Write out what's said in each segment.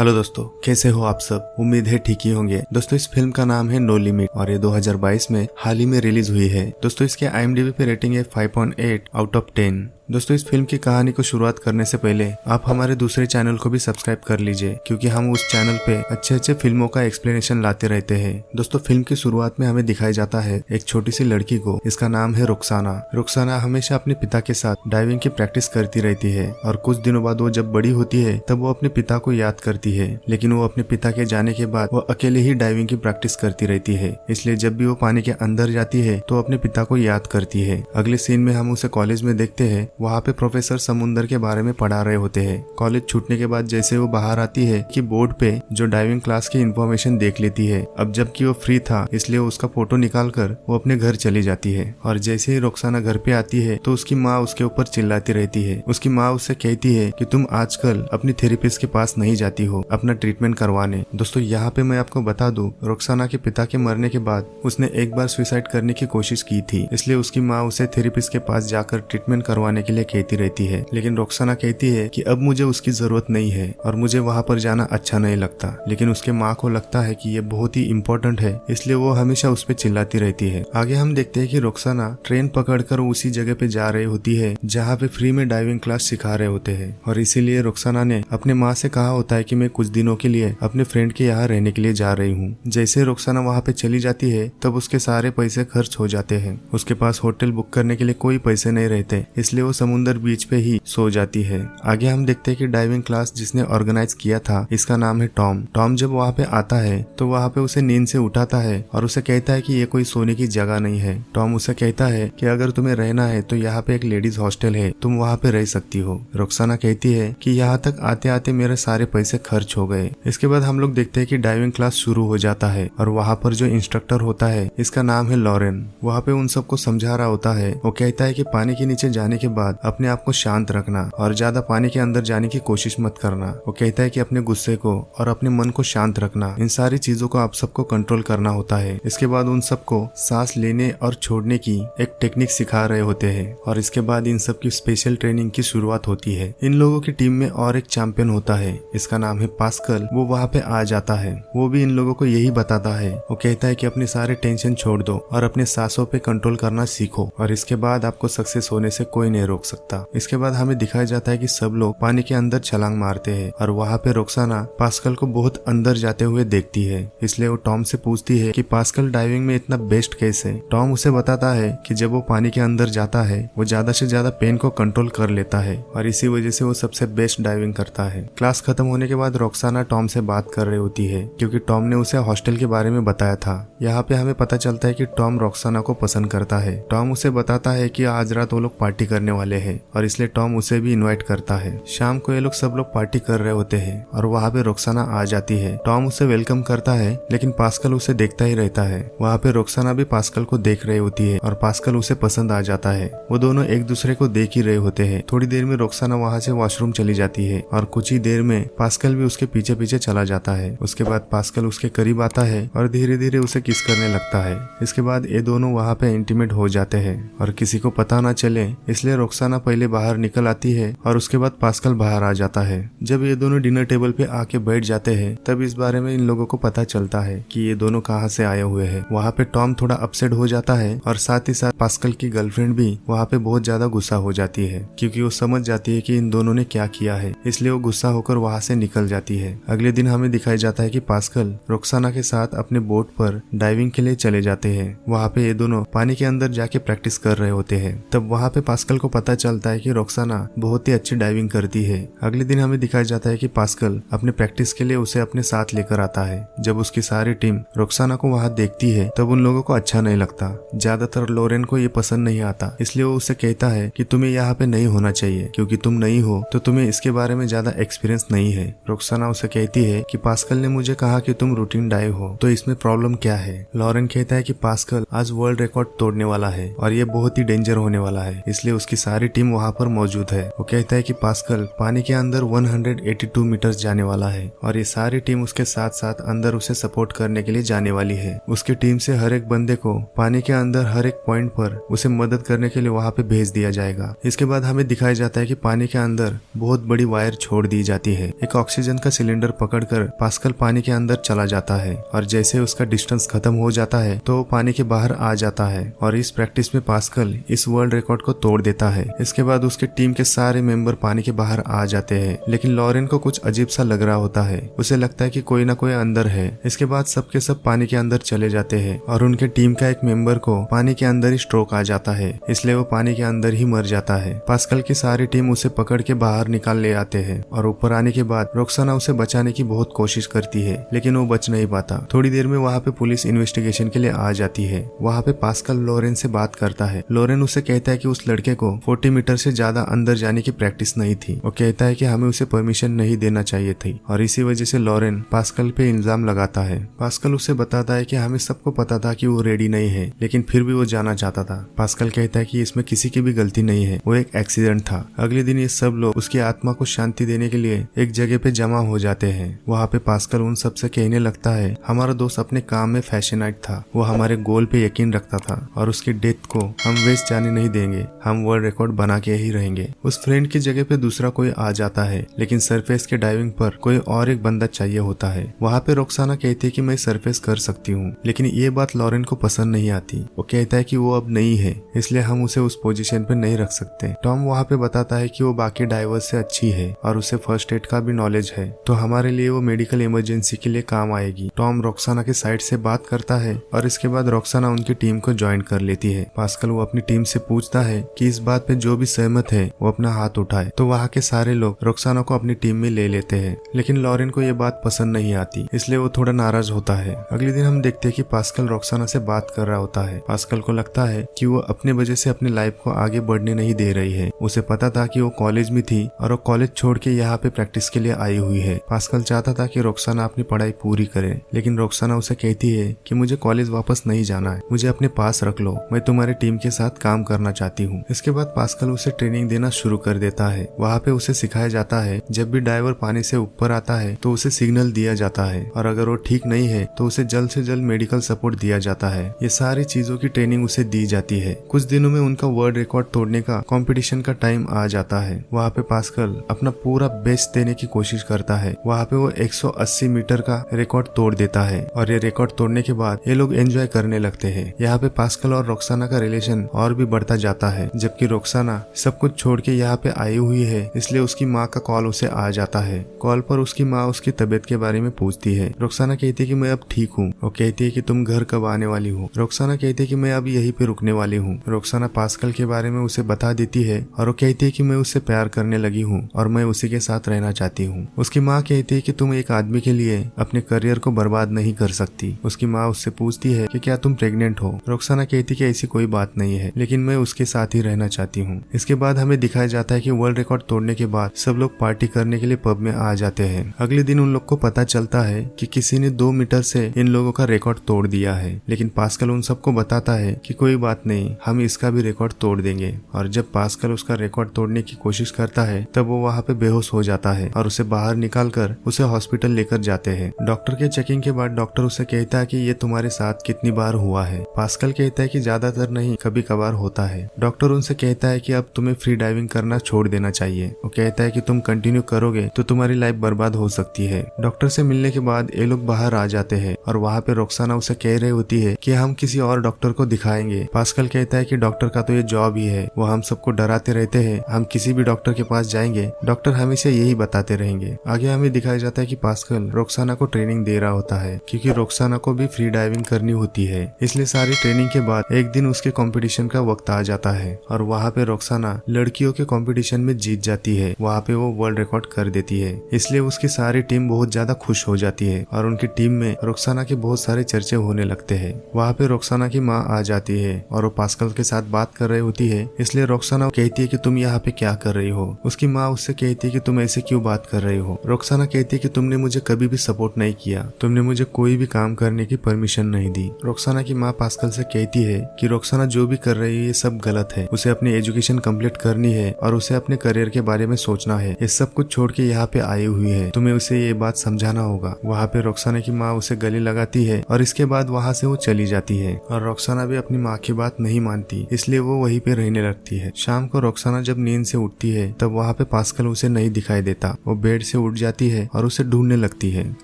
Hello दोस्तों, कैसे हो आप सब। उम्मीद है ठीक ही होंगे। दोस्तों इस फिल्म का नाम है नो लिमिट और ये 2022 में हाल ही में रिलीज हुई है। दोस्तों इसके IMDb पे रेटिंग है 5.8 आउट ऑफ 10। दोस्तों इस फिल्म की कहानी को शुरुआत करने से पहले आप हमारे दूसरे चैनल को भी सब्सक्राइब कर लीजिए, क्योंकि हम उस चैनल पे अच्छे फिल्मों का एक्सप्लेनेशन लाते रहते हैं। दोस्तों फिल्म की शुरुआत में हमें दिखाया जाता है एक छोटी सी लड़की को, इसका नाम है रुखसाना। रुखसाना हमेशा अपने पिता के साथ डाइविंग की प्रैक्टिस करती रहती है और कुछ दिनों बाद वो जब बड़ी होती है तब वो अपने पिता को याद करती है, लेकिन वो अपने पिता के जाने के बाद वो अकेले ही डाइविंग की प्रैक्टिस करती रहती है। इसलिए जब भी वो पानी के अंदर जाती है तो अपने पिता को याद करती है। अगले सीन में हम उसे कॉलेज में देखते हैं। वहाँ पे प्रोफेसर समुद्र के बारे में पढ़ा रहे होते हैं। कॉलेज छूटने के बाद जैसे वो बाहर आती है कि बोर्ड पे जो डाइविंग क्लास की इंफॉर्मेशन देख लेती है। अब जबकि वो फ्री था इसलिए उसका फोटो निकाल कर वो अपने घर चली जाती है। और जैसे ही रुखसाना घर पे आती है तो उसकी माँ उसके ऊपर चिल्लाती रहती है। उसकी माँ उससे कहती है कि तुम आजकल अपनी थेरेपिस्ट के पास नहीं जाती हो अपना ट्रीटमेंट करवाने। दोस्तों यहाँ पे मैं आपको बता दूं, रुखसाना के पिता के मरने के बाद उसने एक बार सुसाइड करने की कोशिश की थी, इसलिए उसकी माँ उसे थेरेपिस्ट के पास जाकर ट्रीटमेंट करवाने के लिए कहती रहती है। लेकिन रुखसाना कहती है कि अब मुझे उसकी जरूरत नहीं है और मुझे वहाँ पर जाना अच्छा नहीं लगता। लेकिन उसके माँ को लगता है कि ये बहुत ही इम्पोर्टेंट है, इसलिए वो हमेशा उस पर चिल्लाती रहती है। आगे हम देखते हैं कि रुखसाना ट्रेन पकड़कर उसी जगह पे जा रही होती है जहाँ पे फ्री में डाइविंग क्लास सिखा रहे होते हैं। और इसीलिए रुखसाना ने अपने माँ से कहा होता है कि मैं कुछ दिनों के लिए अपने फ्रेंड के यहाँ रहने के लिए जा रही हूँ। जैसे रुखसाना वहाँ पे चली जाती है तब उसके सारे पैसे खर्च हो जाते हैं। उसके पास होटल बुक करने के लिए कोई पैसे नहीं रहते, इसलिए वो समुद्र बीच पे ही सो जाती है। आगे हम देखते हैं कि डाइविंग क्लास जिसने ऑर्गेनाइज किया था इसका नाम है टॉम। टॉम जब वहाँ पे आता है तो वहाँ पे उसे नींद से उठाता है और उसे कहता है कि ये कोई सोने की जगह नहीं है। टॉम उसे कहता है कि अगर तुम्हें रहना है तो यहाँ पे एक लेडीज हॉस्टल है, तुम वहाँ पे रह सकती हो। रुखसाना कहती है कि यहाँ तक आते आते मेरे सारे पैसे खर्च हो गए। इसके बाद हम लोग देखते हैं कि डाइविंग क्लास शुरू हो जाता है और वहाँ पर जो इंस्ट्रक्टर होता है इसका नाम है लॉरेन। वहाँ पे उन सबको समझा रहा होता है। वो कहता है कि पानी के नीचे जाने के बाद अपने आप को शांत रखना और ज्यादा पानी के अंदर जाने की कोशिश मत करना। वो कहता है कि अपने गुस्से को और अपने मन को शांत रखना, इन सारी चीजों को आप सबको कंट्रोल करना होता है। इसके बाद उन सबको सांस लेने और छोड़ने की एक टेक्निक सिखा रहे होते हैं और इसके बाद इन सब की स्पेशल ट्रेनिंग की शुरुआत होती है। इन लोगों की टीम में और एक चैंपियन होता है, इसका नाम है पास्कल। वो वहाँ पे आ जाता है। वो भी इन लोगों को यही बताता है। वो कहता है कि अपने सारे टेंशन छोड़ दो और अपने सांसों पे कंट्रोल करना सीखो और इसके बाद आपको सक्सेस होने से कोई नहीं रोक सकता। इसके बाद हमें दिखाया जाता है कि सब लोग पानी के अंदर छलांग मारते हैं और वहाँ पे रुखसाना पास्कल को बहुत अंदर जाते हुए देखती है। इसलिए वो टॉम से पूछती है कि पास्कल डाइविंग में इतना बेस्ट कैसे। टॉम उसे बताता है कि जब वो पानी के अंदर जाता है वो ज्यादा से ज्यादा पेन को कंट्रोल कर लेता है और इसी वजह से वो सबसे बेस्ट डाइविंग करता है। क्लास खत्म होने के बाद रुखसाना टॉम से बात कर रही होती है, क्योंकि टॉम ने उसे हॉस्टल के बारे में बताया था। यहाँ पे हमें पता चलता है कि टॉम रुखसाना को पसंद करता है। टॉम उसे बताता है कि आज रात वो लोग पार्टी करने वाले हैं और इसलिए टॉम उसे भी इनवाइट करता है। शाम को ये लोग सब लोग पार्टी कर रहे होते हैं और वहाँ पे रुखसाना आ जाती है। टॉम उसे वेलकम करता है, लेकिन पास्कल उसे देखता ही रहता है। वहाँ पे रुखसाना भी पास्कल को देख रही होती है और पास्कल उसे पसंद आ जाता है। वो दोनों एक दूसरे को देख ही रहे होते हैं। थोड़ी देर में रुखसाना वहाँ से वॉशरूम चली जाती है और कुछ ही देर में पास्कल भी उसके पीछे पीछे चला जाता है। उसके बाद पास्कल उसके करीब आता है और धीरे धीरे उसे किस करने लगता है। इसके बाद ये दोनों वहाँ पे इंटीमेट हो जाते हैं और किसी को पता ना चले इसलिए रुखसाना पहले बाहर निकल आती है और उसके बाद पास्कल बाहर आ जाता है। जब ये दोनों डिनर टेबल पे आके बैठ जाते हैं तब इस बारे में इन लोगों को पता चलता है कि ये दोनों कहाँ से आए हुए हैं। वहाँ पे टॉम थोड़ा अपसेट हो जाता है और साथ ही साथ पास्कल की गर्लफ्रेंड भी वहाँ पे बहुत ज्यादा गुस्सा हो जाती है, क्योंकि वो समझ जाती है कि इन दोनों ने क्या किया है। इसलिए वो गुस्सा होकर वहाँ से निकल जाती है। अगले दिन हमें दिखाया जाता है कि पास्कल रुखसाना के साथ अपने बोट पर डाइविंग के लिए चले जाते हैं। वहाँ पे ये दोनों पानी के अंदर जाके प्रैक्टिस कर रहे होते हैं। तब वहाँ पे पास्कल को पता चलता है कि रुखसाना बहुत ही अच्छी डाइविंग करती है। अगले दिन हमें दिखाया जाता है कि पास्कल अपने प्रैक्टिस के लिए उसे अपने साथ लेकर आता है। जब उसकी सारी टीम रुखसाना को वहाँ देखती है तब उन लोगों को अच्छा नहीं लगता। ज्यादातर लोरेन को ये पसंद नहीं आता, इसलिए वो उसे कहता है कि तुम्हें यहाँ पे नहीं होना चाहिए, क्योंकि तुम नहीं हो तो तुम्हें इसके बारे में ज्यादा एक्सपीरियंस नहीं है। रुखसाना उसे कहती है कि पास्कल ने मुझे कहा कि तुम रूटीन डाइव हो, तो इसमें प्रॉब्लम क्या है। लॉरेन कहता है कि पास्कल आज वर्ल्ड रिकॉर्ड तोड़ने वाला है और ये बहुत ही डेंजर होने वाला है, इसलिए उसकी सारी टीम वहाँ पर मौजूद है। वो कहता है कि पास्कल पानी के अंदर 182 मीटर जाने वाला है और ये सारी टीम उसके साथ साथ अंदर उसे सपोर्ट करने के लिए जाने वाली है। उसकी टीम से हर एक बंदे को पानी के अंदर हर एक पॉइंट पर उसे मदद करने के लिए वहाँ पे भेज दिया जाएगा। इसके बाद हमें दिखाया जाता है कि पानी के अंदर बहुत बड़ी वायर छोड़ दी जाती है। एक ऑक्सीजन का सिलेंडर पकड़कर पास्कल पानी के अंदर चला जाता है और जैसे उसका डिस्टेंस खत्म हो जाता है तो वो पानी के बाहर आ जाता है और इस प्रैक्टिस में पास्कल इस वर्ल्ड रिकॉर्ड को तोड़ देता है। इसके बाद उसके टीम के सारे मेंबर पानी के बाहर आ जाते हैं, लेकिन लॉरेन को कुछ अजीब सा लग रहा होता है। उसे लगता है कि कोई ना कोई अंदर है। इसके बाद सबके सब पानी के अंदर चले जाते हैं और उनके टीम का एक मेंबर को पानी के अंदर ही स्ट्रोक आ जाता है, इसलिए वो पानी के अंदर ही मर जाता है। पास्कल की सारी टीम उसे पकड़ के बाहर निकाल ले आते हैं और ऊपर आने के बाद रोक्साना उसे बचाने की बहुत कोशिश करती है, लेकिन वो बच नहीं पाता। थोड़ी देर में वहाँ पे पुलिस इन्वेस्टिगेशन के लिए आ जाती है। वहाँ पे पास्कल लॉरेन से बात करता है। लॉरेन उसे कहता है कि उस लड़के को 40 मीटर से ज्यादा अंदर जाने की प्रैक्टिस नहीं थी। वो कहता है कि हमें उसे परमिशन नहीं देना चाहिए थी और इसी वजह से लॉरेन पास्कल पे इल्जाम लगाता है। पास्कल उसे बताता है कि हमें सबको पता था कि वो रेडी नहीं है, लेकिन फिर भी वो जाना चाहता था। पास्कल कहता है कि इसमें किसी की भी गलती नहीं है, वो एक एक्सीडेंट था। अगले दिन ये सब लोग उसकी आत्मा को शांति देने के लिए एक जगह पे जमा हो जाते हैं। वहाँ पे पास्कल उन सबसे कहने लगता है, हमारा दोस्त अपने काम में फैशनेट था, वो हमारे गोल पे यकीन रखता था और उसकी डेथ को हम वेस्ट जाने नहीं देंगे, हम वर्ल्ड रिकॉर्ड बना के ही रहेंगे। उस फ्रेंड की जगह पे दूसरा कोई आ जाता है, लेकिन सरफेस के डाइविंग पर कोई और एक बंदा चाहिए होता है। वहाँ पे रोक्साना कहती है कि मैं सरफेस कर सकती हूँ, लेकिन ये बात लॉरेन को पसंद नहीं आती। वो कहता है कि वो अब नहीं है, इसलिए हम उसे उस पोजीशन पे नहीं रख सकते। टॉम वहाँ पे बताता है कि वो बाकी डाइवर्स से अच्छी है और उसे फर्स्ट एड का भी नॉलेज है, तो हमारे लिए वो मेडिकल इमरजेंसी के लिए काम आएगी। टॉम रोक्साना के साइड से बात करता है और इसके बाद रोक्साना उनकी टीम को ज्वाइन कर लेती है। पास्कल वो अपनी टीम से पूछता है कि इस बात पे जो भी सहमत है वो अपना हाथ उठाए, तो वहाँ के सारे लोग रोक्साना को अपनी टीम में ले लेते हैं, लेकिन लॉरेन को ये बात पसंद नहीं आती, इसलिए वो थोड़ा नाराज होता है। अगले दिन हम देखते हैं कि पास्कल रोक्साना से बात कर रहा होता है। पास्कल को लगता है कि वो अपने वजह से अपनी लाइफ को आगे बढ़ने नहीं दे रही है। उसे पता था कि वो कॉलेज में थी और वो कॉलेज छोड़ के यहाँ पे प्रैक्टिस के लिए आई हुई है। पास्कल चाहता था कि रोक्साना अपनी पढ़ाई पूरी करे, लेकिन रोक्साना उसे कहती है कि मुझे कॉलेज वापस नहीं जाना है, मुझे अपने पास रख लो, मैं तुम्हारी टीम के साथ काम करना चाहती हूँ। इसके बाद पास्कल उसे ट्रेनिंग देना शुरू कर देता है। वहाँ पे उसे सिखाया जाता है जब भी डाइवर पानी से ऊपर आता है तो उसे सिग्नल दिया जाता है और अगर वो ठीक नहीं है तो उसे जल्द से जल्द मेडिकल सपोर्ट दिया जाता है। ये सारी चीजों की ट्रेनिंग उसे दी जाती है। कुछ दिनों में उनका वर्ल्ड रिकॉर्ड तोड़ने का कंपटीशन का टाइम आ जाता है। वहाँ पे पास्कल अपना पूरा बेस्ट देने की कोशिश करता है। वहाँ पे वो 180 मीटर का रिकॉर्ड तोड़ देता है और ये रिकॉर्ड तोड़ने के बाद ये लोग एंजॉय करने लगते हैं। यहाँ पे पास्कल और रोक्साना का रिलेशन और भी बढ़ता जाता है। जबकि रोक्साना सब कुछ छोड़ के यहाँ पे आई हुई है, इसलिए उसकी माँ का कॉल उसे आ जाता है। कॉल पर उसकी माँ उसकी तबीयत के बारे में पूछती है। रोक्साना कहती है कि मैं अब ठीक हूँ। वो कहती है कि तुम घर कब आने वाली हो। रोक्साना कहती है कि मैं अब यहीं पे रुकने वाली हूँ। रोक्साना पास्कल के बारे में उसे बता देती है और वो कहती है कि मैं उससे प्यार करने लगी हूँ और मैं उसी के साथ रहना चाहती हूँ। उसकी माँ कहती है कि तुम एक आदमी के लिए अपने करियर को बर्बाद नहीं कर सकती। उसकी माँ उससे पूछती है कि क्या तुम प्रेग्नेंट हो। रोक्साना कहती है कि ऐसी कोई बात नहीं है, लेकिन मैं उसके साथ ही रहना चाहती हूँ। इसके बाद हमें दिखाया जाता है कि वर्ल्ड रिकॉर्ड तोड़ने के बाद सब लोग पार्टी करने के लिए पब में आ जाते हैं। अगले दिन उन लोग को पता चलता है कि किसी ने 2 मीटर से इन लोगों का रिकॉर्ड तोड़ दिया है, लेकिन पास्कल उन सबको बताता है कि कोई बात नहीं, हम इसका भी रिकॉर्ड तोड़ देंगे। और जब पास्कल उसका रिकॉर्ड तोड़ने की कोशिश करता है तब वो वहाँ पे बेहोश हो जाता है और उसे बाहर निकाल कर उसे हॉस्पिटल लेकर जाते हैं। डॉक्टर के चेकिंग के बाद डॉक्टर उसे कहता है कि ये तुम्हारे साथ कितनी बार हुआ है। पास्कल कहता है कि ज्यादातर नहीं, कभी कभार होता है। डॉक्टर उनसे कहता है कि अब तुम्हें फ्री डाइविंग करना छोड़ देना चाहिए। वो कहता है कि तुम कंटिन्यू करोगे तो तुम्हारी लाइफ बर्बाद हो सकती है। डॉक्टर से मिलने के बाद ये लोग बाहर आ जाते हैं और वहाँ पे रोक्साना उसे कह रही होती है कि हम किसी और डॉक्टर को दिखाएंगे। पास्कल कहता है कि डॉक्टर का तो ये जॉब ही है, वो हम सबको डराते रहते हैं, हम किसी भी डॉक्टर के पास जाएंगे डॉक्टर हमेशा यही बताते रहेंगे। आगे हमें दिखाया जाता है कि पास्कल रोक्साना को ट्रेनिंग दे रहा होता है, क्योंकि रोक्साना को भी फ्री डाइविंग करनी होती है। इसलिए सारी ट्रेनिंग के बाद एक दिन उसके कंपटीशन का वक्त आ जाता है और वहाँ पे रोक्साना लड़कियों के कंपटीशन में जीत जाती है। वहाँ पे वो वर्ल्ड रिकॉर्ड कर देती है, इसलिए उसकी सारी टीम बहुत ज्यादा खुश हो जाती है और उनकी टीम में रोक्साना के बहुत सारे चर्चे होने लगते हैं। वहाँ पे रोक्साना की माँ आ जाती है और वो पास्कल के साथ बात कर रही होती है, इसलिए रोक्साना कहती है कि तुम यहाँ पे क्या कर रही हो। उसकी माँ उससे कहती है कि तुम ऐसे क्यों बात कर रही हो। रोक्साना कहती है कि तुमने मुझे कभी भी सपोर्ट नहीं किया, तुमने मुझे कोई भी काम करने की परमिशन नहीं दी। रोक्साना की माँ पास्कल से कहती है कि रोक्साना जो भी कर रही है ये सब गलत है, उसे अपनी एजुकेशन कंप्लीट करनी है और उसे अपने करियर के बारे में सोचना है। ये सब कुछ छोड़ के यहाँ पे आई हुई है, तुम्हें उसे ये बात समझाना होगा। वहाँ पे रोक्साना की माँ उसे गले लगाती है और इसके बाद वहाँ से वो चली जाती है और रोक्साना भी अपनी माँ की बात नहीं मानती, इसलिए वो वहीं पे रहने लगती है। शाम को रोक्साना जब नींद से उठती है तब वहाँ पे पास्कल उसे नहीं दिखाई देता। वो बेड से उठ जाती है और उसे ढूंढने लगती है,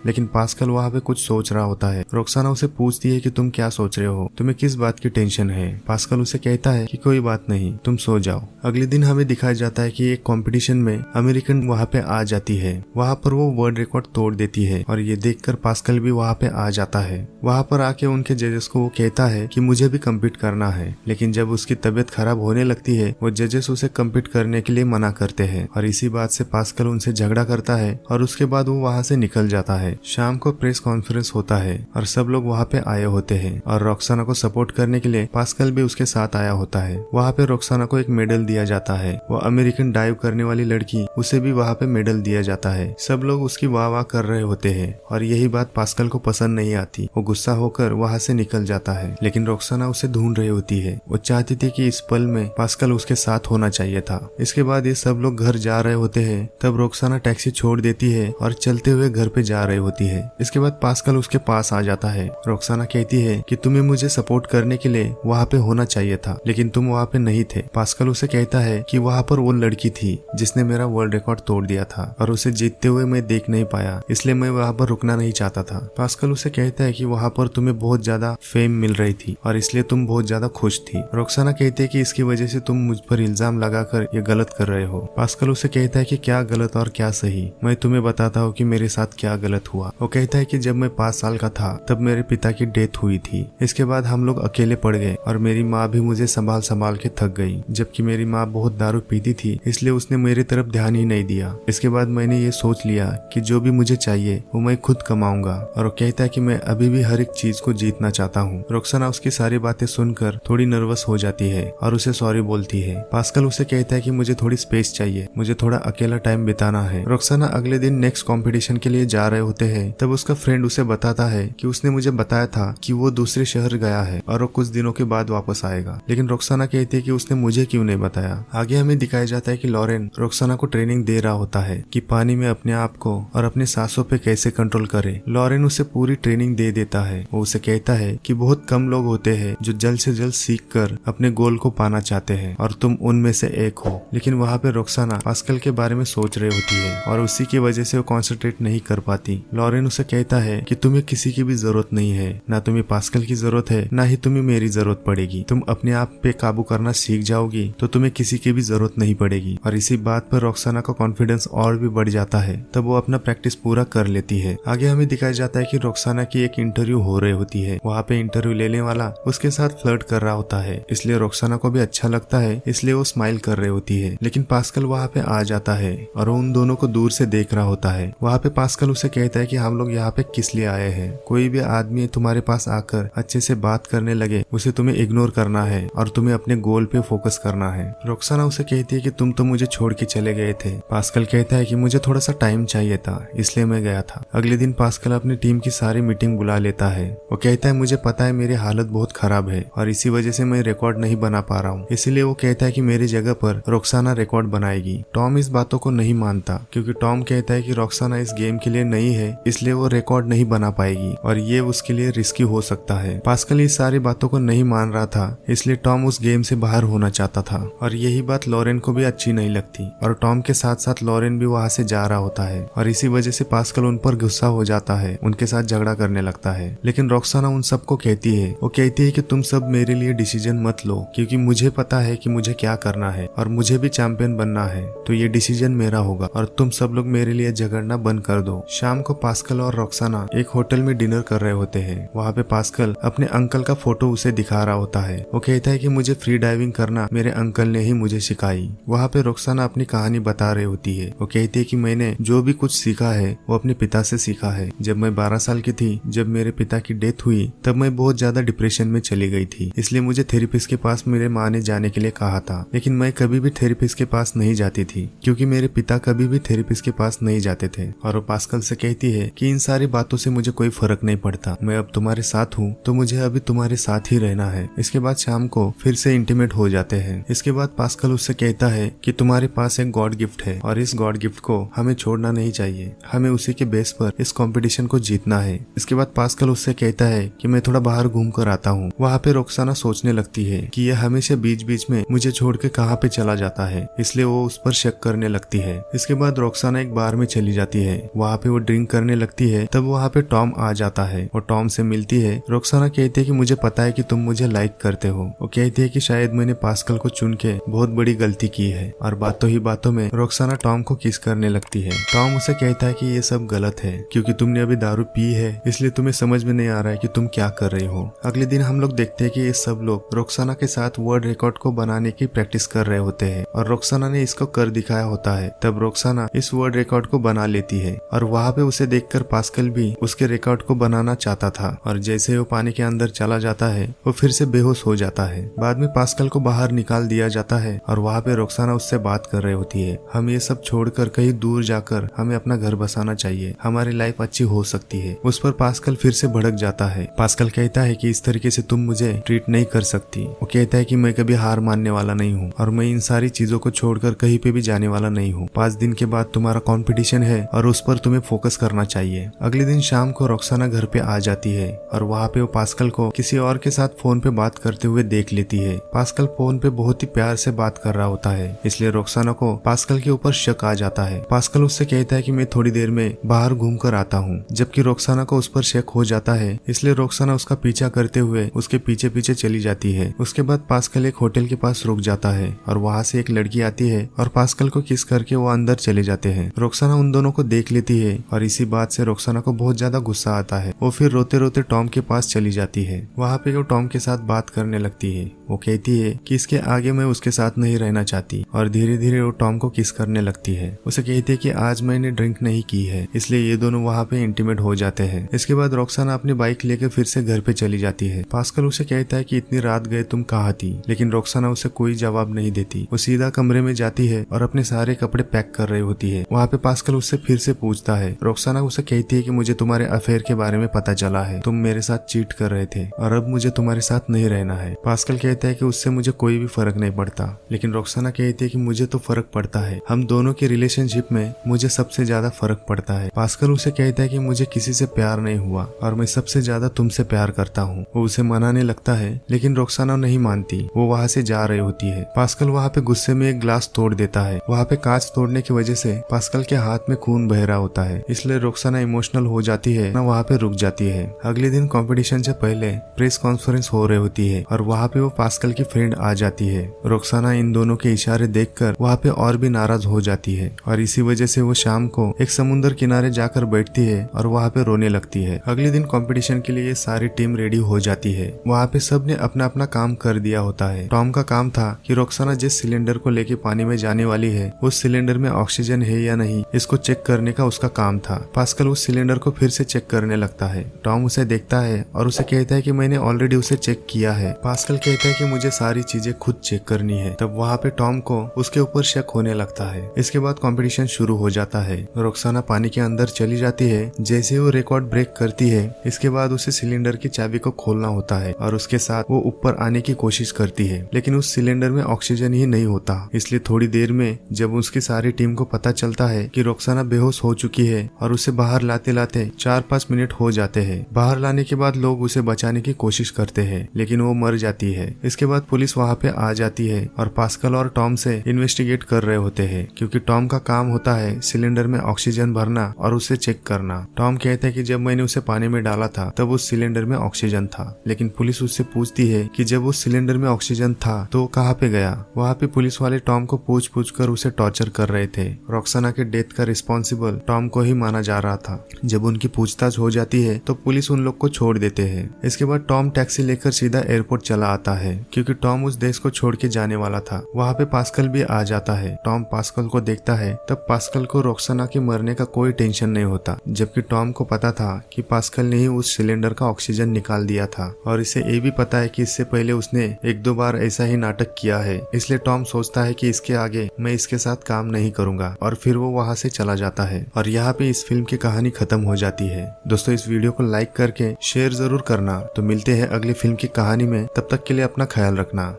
लेकिन पास्कल वहाँ पे कुछ सोच रहा होता है। रोक्साना उसे पूछती है कि तुम क्या सोच रहे हो, तुम्हें किस बात की टेंशन है। पास्कल उसे कहता है कि कोई बात नहीं, तुम सो जाओ। अगले दिन हमें दिखाया जाता है कि एक कंपटीशन में अमेरिकन वहाँ पे आ जाती है। वहाँ पर वो वर्ल्ड रिकॉर्ड तोड़ देती है और ये देखकर पास्कल भी वहाँ पे आ जाता है। वहाँ पर आके उनके जजेस को वो कहता है कि मुझे भी कम्पीट करना है, लेकिन जब उसकी तबीयत खराब होने लगती है वो जजेस उसे कम्पीट करने के लिए मना करते हैं और इसी बात से पास्कल उनसे झगड़ा करता है और उसके बाद वो वहाँ से निकल जाता है। शाम को प्रेस कॉन्फ्रेंस होता है और सब लोग वहाँ पे आए होते हैं और रोक्साना को सपोर्ट करने के लिए पास्कल भी उसके साथ आया होता है। वहाँ पे रोक्साना को एक मेडल दिया जाता है। वो अमेरिकन डाइव करने वाली लड़की, उसे भी वहाँ पे मेडल दिया जाता है। सब लोग उसकी वाह वाह कर रहे होते हैं और यही बात पास्कल को पसंद नहीं आती। वो गुस्सा होकर वहाँ से निकल जाता है, लेकिन रोक्साना उसे ढूंढ रही होती है। वो चाहती थी कि इस पल में पास्कल उसके साथ होना चाहिए था। इसके बाद ये सब लोग घर जा रहे होते हैं, तब रोक्साना टैक्सी छोड़ देती है और चलते हुए घर पे जा रही होती है। इसके बाद पास्कल उसके पास आ जाता है। रोक्साना कहती है कि तुम्हें मुझे सपोर्ट करने के लिए वहाँ पे होना चाहिए था, लेकिन तुम वहाँ पे नहीं थे। पास्कल उसे कहता है कि वहाँ पर वो लड़की थी जिसने मेरा वर्ल्ड रिकॉर्ड तोड़ दिया था और उसे जीतते हुए मैं देख नहीं पाया, इसलिए मैं वहाँ पर रुकना नहीं चाहता था। पास्कल उसे कहता है कि वहाँ पर तुम्हें बहुत ज्यादा फेम मिल रही थी और इसलिए तुम बहुत ज्यादा खुश थी। रोक्साना कहती है कि इसकी वजह से तुम मुझ पर इल्जाम लगाकर ये गलत कर रहे हो। पास्कल उसे कहता है कि क्या गलत और क्या सही, मैं तुम्हें बताता हूँ कि मेरे साथ क्या गलत हुआ। वो कहता है कि जब मैं 5 साल का था तब मेरे पिता की डेथ हुई थी। इसके बाद हम लोग अकेले पड़ गए और मेरी माँ भी मुझे संभाल संभाल के थक गई, जबकि मेरी माँ बहुत दारू पीती थी, इसलिए उसने मेरी तरफ ध्यान ही नहीं दिया। इसके बाद मैंने ये सोच लिया कि जो भी मुझे चाहिए वो मैं खुद कमाऊंगा। और वो कहता है कि मैं अभी भी हर एक चीज को जीतना चाहता हूँ। रोक्साना उसकी सारी बातें सुनकर थोड़ी नर्वस हो जाती है और उसे सॉरी बोलती है। पास्कल उसे कहता है कि मुझे थोड़ी स्पेस चाहिए, मुझे थोड़ा अकेला टाइम बिताना है। रोक्साना अगले दिन नेक्स्ट कंपटीशन के लिए जा रहे होते हैं, तब उसका फ्रेंड उसे बताता है कि उसने मुझे बताया था कि वो दूसरे शहर गया है और वो कुछ दिनों के बाद वापस आएगा, लेकिन रोक्साना कहती है कि उसने मुझे क्यों नहीं बताया। आगे हमें दिखाया जाता है कि लॉरेन रोक्साना को ट्रेनिंग दे रहा होता है कि पानी में अपने आप को और अपने सांसों पे कैसे कंट्रोल करे। लॉरेन उसे पूरी ट्रेनिंग दे देता है। वो उसे कहता है कि बहुत कम लोग होते हैं जो जल्द से जल्द सीख कर अपने गोल को पाना चाहते हैं और तुम उनमें से एक हो। लेकिन वहाँ पे रोक्साना पास्कल के बारे में सोच रही होती है और उसी की वजह से वो कॉन्सेंट्रेट नहीं कर पाती। लॉरेन उसे कहता है कि तुम्हें किसी की भी जरूरत नहीं है, ना तुम्हें पास्कल की जरूरत है, ना ही तुम्हें मेरी जरूरत पड़ेगी। तुम अपने आप पे काबू करना सीख जाओगी तो तुम्हें किसी की भी जरूरत नहीं पड़ेगी। और इसी बात पर रोक्साना का कॉन्फिडेंस और भी बढ़ जाता है। तब वो अपना प्रैक्टिस पूरा कर लेती है। आगे हमें दिखाया जाता है कि रोक्साना की एक इंटरव्यू हो रही होती है। वहाँ पे इंटरव्यू लेने वाला उसके साथ फ्लर्ट कर रहा होता है, इसलिए रोक्साना को भी अच्छा लगता है, इसलिए वो स्माइल कर रही होती है। लेकिन पास्कल वहाँ पे आ जाता है और वो उन दोनों को दूर से देख रहा होता है। वहाँ पे पास्कल उसे कहता है कि हम लोग यहाँ पे किस लिए आए हैं। कोई भी आदमी तुम्हारे पास आकर अच्छे से बात करने लगे उसे तुम्हें इग्नोर करना है और तुम्हें अपने गोल पे फोकस करना है। रोक्साना उसे कहती है कि तुम तो मुझे छोड़ के चले गए थे। पास्कल कहता है कि मुझे थोड़ा सा टाइम चाहिए था, इसलिए मैं गया था। अगले दिन पास्कल अपनी टीम की सारी मीटिंग बुला लेता है। वो कहता है मुझे पता है मेरी हालत बहुत खराब है और इसी वजह से मैं रिकॉर्ड नहीं बना पा रहा हूँ, इसीलिए वो कहता है कि मेरी जगह पर रोक्साना रिकॉर्ड बनाएगी। टॉम इस बातों को नहीं मानता क्योंकि टॉम कहता है कि रोक्साना इस गेम के लिए नई है, इसलिए वो रिकॉर्ड नहीं बना पाएगी और ये उसके लिए रिस्की हो सकता है। पास्कल इस सारी बातों को नहीं मान रहा था, इसलिए टॉम उस गेम से बाहर होना चाहता था और यही बात लॉरेन को भी अच्छी नहीं लगती और टॉम के साथ साथ लॉरेन भी वहाँ से जा रहा होता है और इसी वजह से पास्कल उन पर गुस्सा हो जाता है, उनके साथ झगड़ा करने लगता है। लेकिन रोक्साना उन सबको कहती है, वो कहती है कि तुम सब मेरे लिए डिसीजन मत लो क्योंकि मुझे पता है कि मुझे क्या करना है और मुझे भी चैंपियन बनना है, तो ये डिसीजन मेरा होगा और तुम सब लोग मेरे लिए झगड़ना बंद कर दो। शाम को पास्कल और रोक्साना एक होटल में डिनर कर रहे होते हैं। वहाँ पे पास्कल अपने अंकल का फोटो उसे दिखा रहा होता है। वो कहता है कि मुझे फ्री डाइविंग करना मेरे अंकल ने ही मुझे सिखाई। वहाँ पे रोक्साना अपनी कहानी बता रही होती है। वो कहती है कि मैंने जो भी कुछ सीखा है वो अपने पिता से सीखा है। जब मैं 12 साल की थी, जब मेरे पिता की डेथ हुई, तब मैं बहुत ज्यादा डिप्रेशन में चली गई थी, इसलिए मुझे थेरेपिस्ट के पास मेरे माँ ने जाने के लिए कहा था। लेकिन मैं कभी भी थेरेपिस्ट के पास नहीं जाती थी क्योंकि मेरे पिता कभी भी थेरेपिस्ट के पास नहीं जाते थे। और वो पास्कल से कहती है कि इन सारी बातों से मुझे कोई फर्क नहीं पड़ता, मैं अब तुम्हारे साथ हूँ तो मुझे अभी तुम्हारे साथ ही रहना है। इसके बाद शाम को फिर से इंटीमेट हो जाते जाते हैं। इसके बाद पास्कल उससे कहता है कि तुम्हारे पास एक गॉड गिफ्ट है और इस गॉड गिफ्ट को हमें छोड़ना नहीं चाहिए, हमें उसी के बेस पर इस कंपटीशन को जीतना है। इसके बाद पास्कल उससे कहता है कि मैं थोड़ा बाहर घूम कर आता हूँ। वहाँ पे रोक्साना सोचने लगती है कि यह हमेशा बीच बीच में मुझे छोड़ के कहाँ पे चला जाता है, इसलिए वो उस पर शक करने लगती है। इसके बाद रोक्साना एक बार में चली जाती है, वहाँ पे वो ड्रिंक करने लगती है। तब वहाँ पे टॉम आ जाता है और टॉम से मिलती है। रोक्साना कहती है कि मुझे पता है कि तुम मुझे लाइक करते हो। वो कहती है कि शायद मैंने पास्कल को चुन के बहुत बड़ी गलती की है, और बातों ही बातों में रोक्साना टॉम को किस करने लगती है। टॉम उसे कहता है कि ये सब गलत है क्योंकि तुमने अभी दारू पी है, इसलिए तुम्हें समझ में नहीं आ रहा है कि तुम क्या कर रही हो। अगले दिन हम लोग देखते हैं कि ये सब लोग रोक्साना के साथ वर्ल्ड रिकॉर्ड को बनाने की प्रैक्टिस कर रहे होते हैं और रोक्साना ने इसको कर दिखाया होता है। तब रोक्साना इस वर्ल्ड रिकॉर्ड को बना लेती है और वहाँ पे उसे देखकर पास्कल भी उसके रिकॉर्ड को बनाना चाहता था, और जैसे वो पानी के अंदर चला जाता है वो फिर से बेहोश हो जाता है। बाद में पास्कल को बाहर निकाल दिया जाता है और वहाँ पे रोक्साना उससे बात कर रही होती है। हम ये सब छोड़कर कहीं दूर जाकर हमें अपना घर बसाना चाहिए, हमारी लाइफ अच्छी हो सकती है। उस पर पास्कल फिर से भड़क जाता है। पास्कल कहता है कि इस तरीके से तुम मुझे ट्रीट नहीं कर सकती। वो कहता है कि मैं कभी हार मानने वाला नहीं हूँ और मैं इन सारी चीजों को छोड़कर कहीं पे भी जाने वाला नहीं हूँ। 5 दिन के बाद तुम्हारा कंपटीशन है और उस पर तुम्हें फोकस करना चाहिए। अगले दिन शाम को रोक्साना घर पे आ जाती है और वहाँ पे वो पास्कल को किसी और के साथ फोन पे बात करते हुए देख लेती है। पास्कल फोन पे बहुत ही प्यार से बात कर रहा होता है, इसलिए रोक्साना को पास्कल के ऊपर शक आ जाता है। पास्कल उससे कहता है कि मैं थोड़ी देर में बाहर घूम कर आता हूँ, जबकि रोक्साना को उस पर शक हो जाता है, इसलिए रोक्साना उसका पीछा करते हुए उसके पीछे पीछे चली जाती है। उसके बाद पास्कल एक होटल के पास रुक जाता है और वहाँ से एक लड़की आती है और पास्कल को किस करके वो अंदर चले जाते हैं। रोक्साना उन दोनों को देख लेती है और इसी बात से रोक्साना को बहुत ज्यादा गुस्सा आता है। वो फिर रोते रोते टॉम के पास चली जाती है। वहाँ पे वो टॉम के साथ बात करने लगती है। वो कहती है कि इसके आगे मैं उसके साथ नहीं रहना चाहती, और धीरे धीरे वो टॉम को किस करने लगती है। उसे कहती है कि आज मैंने ड्रिंक नहीं की है, इसलिए ये दोनों वहाँ पे इंटीमेट हो जाते हैं। इसके बाद रोक्साना अपनी बाइक लेकर फिर से घर पे चली जाती है। पास्कल उसे कहता है कि इतनी रात गए तुम कहाँ थी, लेकिन रोक्साना उसे कोई जवाब नहीं देती। वो सीधा कमरे में जाती है और अपने सारे कपड़े पैक कर रही होती है। वहाँ पे पास्कल उससे फिर से पूछता है। रोक्साना उसे कहती है कि मुझे तुम्हारे अफेयर के बारे में पता चला है, तुम मेरे साथ चीट कर रहे थे और अब मुझे तुम्हारे साथ नहीं रहना है। पास्कल कहता है कि उससे मुझे कोई भी फर्क नहीं पड़ता, लेकिन रोक्साना कहती है कि मुझे तो फर्क पड़ता है, हम दोनों की रिलेशनशिप में मुझे सबसे ज्यादा फर्क पड़ता है। पास्कल उसे कहता है कि मुझे किसी से प्यार नहीं हुआ और मैं सबसे ज्यादा तुमसे प्यार करता हूँ। वो उसे मनाने लगता है, लेकिन रोक्साना नहीं मानती। वो वहाँ से जा रही होती है। पास्कल वहाँ पे गुस्से में एक ग्लास तोड़ देता है। वहाँ पे कांच तोड़ने की वजह से पास्कल के हाथ में खून बह रहा होता है, इसलिए रोक्साना इमोशनल हो जाती है, ना वहाँ पे रुक जाती है। अगले दिन कंपटीशन से पहले प्रेस कॉन्फ्रेंस हो रही होती है और वहाँ पे वो पास्कल की फ्रेंड आ जाती है। रोक्साना इन दोनों के इशारे देखकर वहाँ पे और भी नाराज हो जाती है और इसी वजह से वो शाम को एक समुद्र किनारे जाकर बैठती है और वहाँ पे रोने लगती है। अगले दिन कंपटीशन के लिए सारी टीम रेडी हो जाती है। वहाँ पे सब ने अपना अपना काम कर दिया होता है। टॉम का काम था कि रोक्साना जिस सिलेंडर को लेके पानी में जाने वाली है उस सिलेंडर में ऑक्सीजन है या नहीं इसको चेक करने का उसका काम था। पास्कल उस सिलेंडर को फिर से चेक करने लगता है। टॉम उसे देखता है और उसे कहता है कि मैंने ऑलरेडी उसे चेक किया है। पास्कल कहता है कि मुझे सारी चीजें खुद चेक करनी है। तब वहाँ पे टॉम को उसके ऊपर शक होने लगता है। इसके बाद कंपटीशन शुरू हो जाता है। रोक्साना पानी के अंदर चली जाती है। जैसे वो रिकॉर्ड ब्रेक करती है, इसके बाद उसे सिलेंडर की चाबी को खोलना होता है और उसके साथ वो ऊपर आने की कोशिश करती है, लेकिन उस सिलेंडर में ऑक्सीजन ही नहीं होता। इसलिए थोड़ी देर में जब उसकी सारी टीम को पता चलता है कि रोक्साना बेहोश हो चुकी है और उसे बाहर लाते लाते 4-5 मिनट हो जाते हैं। बाहर लाने के बाद लोग उसे बचाने की कोशिश करते हैं, लेकिन वो मर जाती है। इसके बाद पुलिस वहाँ पे आ जाती है और पास्कल और टॉम से इन्वेस्टिगेट कर रहे होते हैं, क्योंकि टॉम का काम होता है सिलेंडर में ऑक्सीजन भरना और उसे चेक करना। टॉम कहता है कि जब मैंने उसे पानी में डाला था तब उस सिलेंडर में ऑक्सीजन था, लेकिन पुलिस उससे पूछती है कि जब उस सिलेंडर में ऑक्सीजन था तो वो कहाँ पे गया। वहाँ पे पुलिस वाले टॉम को पूछ पूछ कर उसे टॉर्चर कर रहे थे। रोक्साना के डेथ का रिस्पॉन्सिबल टॉम को ही माना जा रहा था। जब उनकी पूछताछ हो जाती है तो पुलिस उन लोग को छोड़ देते हैं। इसके बाद टॉम टैक्सी लेकर सीधा एयरपोर्ट चला आता है, क्योंकि टॉम उस देश को छोड़ के जाने वाला था। वहाँ पे पास्कल भी आ जाता है। टॉम पास्कल को देखता है, तब पास्कल को रोक्साना के मरने का कोई टेंशन नहीं होता, जबकि टॉम को पता था कि पास्कल ने ही उस सिलेंडर का ऑक्सीजन निकाल दिया था और इसे ये भी पता है कि इससे पहले उसने 1-2 बार ऐसा ही नाटक किया है। इसलिए टॉम सोचता है कि इसके आगे मैं इसके साथ काम नहीं करूंगा और फिर वो वहाँ से चला जाता है। और यहाँ पे इस फिल्म की कहानी खत्म हो जाती है। दोस्तों, इस वीडियो को लाइक करके शेयर जरूर करना। तो मिलते हैं अगली फिल्म की कहानी में, तब तक के लिए अपना ख्याल रखना।